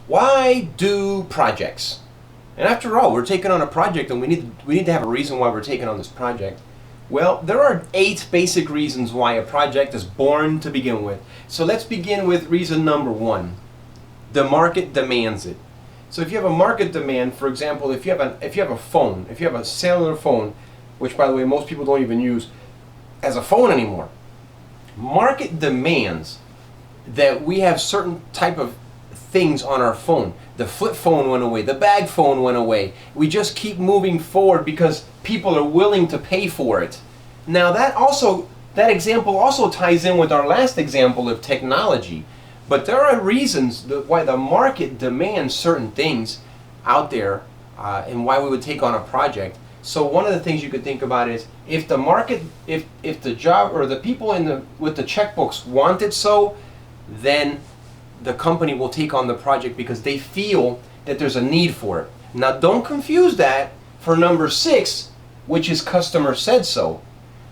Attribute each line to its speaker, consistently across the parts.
Speaker 1: Why do projects? And after all, we're taking on a project and we need to have a reason why we're taking on this project. Well, there are 8 basic reasons why a project is born to begin with. So let's begin with reason number 1. The market demands it. So if you have a market demand, for example, if you have a phone, if you have a cellular phone, which by the way most people don't even use as a phone anymore, market demands that we have certain type of things on our phone. The flip phone went away, the bag phone went away. We just keep moving forward because people are willing to pay for it. Now that example also ties in with our last example of technology. But there are reasons why the market demands certain things out there and why we would take on a project. So one of the things you could think about is if the market, if the job or the people with the checkbooks want it so, then the company will take on the project because they feel that there's a need for it. Now don't confuse that for number 6, which is customer said so.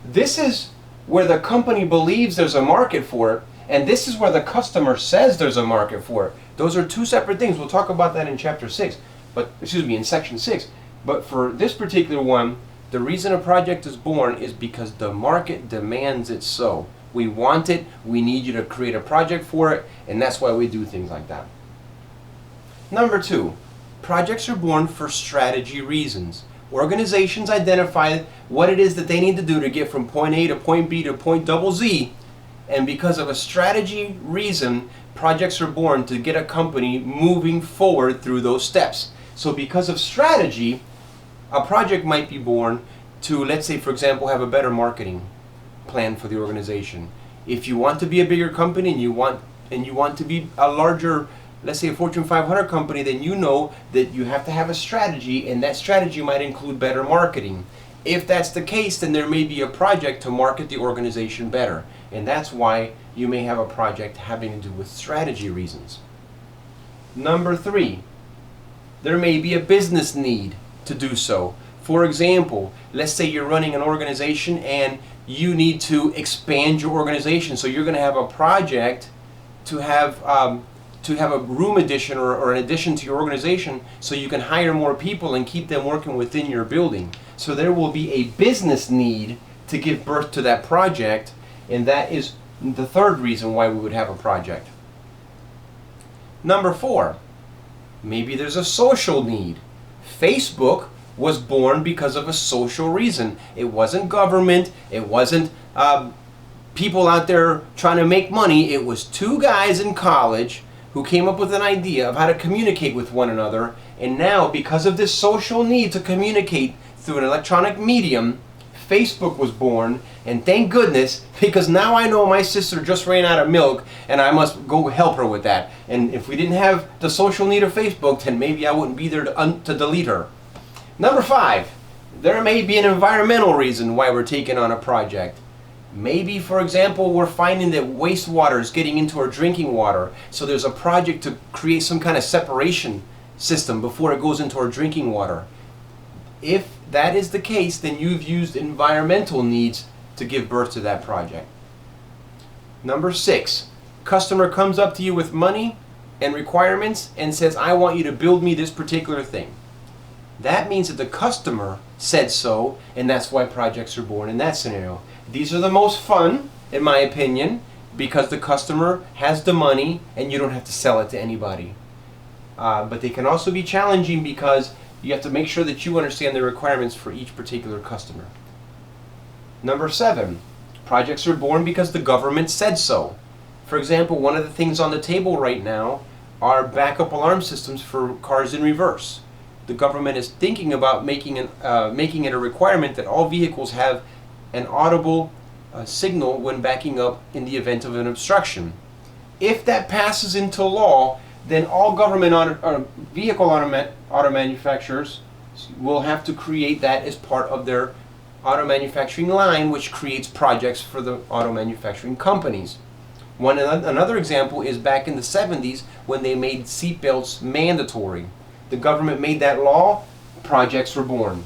Speaker 1: This is where the company believes there's a market for it, and this is where the customer says there's a market for it. Those are 2 separate things. We'll talk about that in chapter 6, in section 6. But for this particular one, the reason a project is born is because the market demands it so. We want it, we need you to create a project for it, and that's why we do things like that. Number 2, projects are born for strategy reasons. Organizations identify what it is that they need to do to get from point A to point B to point double Z, and because of a strategy reason, projects are born to get a company moving forward through those steps. So because of strategy, a project might be born to, let's say for example, have a better marketing plan for the organization. If you want to be a bigger company and you want to be a larger, let's say a Fortune 500 company, then you know that you have to have a strategy, and that strategy might include better marketing. If that's the case, then there may be a project to market the organization better, and that's why you may have a project having to do with strategy reasons. Number 3, there may be a business need to do so. For example, let's say you're running an organization and you need to expand your organization, so you're going to have a project to have a room addition or an addition to your organization so you can hire more people and keep them working within your building. So there will be a business need to give birth to that project, and that is the 3rd reason why we would have a project. Number 4, maybe there's a social need. Facebook was born because of a social reason. It wasn't government, it wasn't people out there trying to make money. It was 2 guys in college who came up with an idea of how to communicate with one another, and now because of this social need to communicate through an electronic medium, Facebook was born. And thank goodness, because now I know my sister just ran out of milk and I must go help her with that. And if we didn't have the social need of Facebook, then maybe I wouldn't be there to delete her. Number 5, there may be an environmental reason why we're taking on a project. Maybe, for example, we're finding that wastewater is getting into our drinking water, so there's a project to create some kind of separation system before it goes into our drinking water. If that is the case, then you've used environmental needs to give birth to that project. Number 6, customer comes up to you with money and requirements and says, I want you to build me this particular thing. That means that the customer said so, and that's why projects are born in that scenario. These are the most fun, in my opinion, because the customer has the money and you don't have to sell it to anybody. But they can also be challenging because you have to make sure that you understand the requirements for each particular customer. Number 7, projects are born because the government said so. For example, one of the things on the table right now are backup alarm systems for cars in reverse. The government is thinking about making it a requirement that all vehicles have an audible signal when backing up in the event of an obstruction. If that passes into law, then all government vehicle auto manufacturers will have to create that as part of their auto manufacturing line, which creates projects for the auto manufacturing companies. Another example is back in the 70s when they made seatbelts mandatory. The government made that law, projects were born.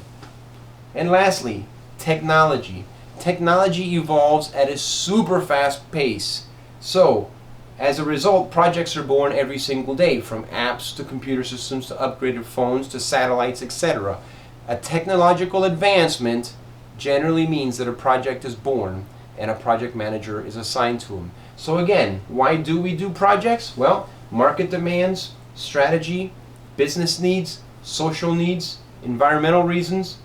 Speaker 1: And lastly, technology. Technology evolves at a super fast pace. So As a result, projects are born every single day, from apps to computer systems to upgraded phones to satellites, etc. A technological advancement generally means that a project is born and a project manager is assigned to them. So again, why do we do projects? Well, market demands, strategy, business needs, social needs, environmental reasons,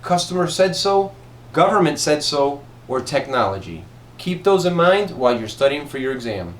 Speaker 1: customer said so, government said so, or technology. Keep those in mind while you're studying for your exam.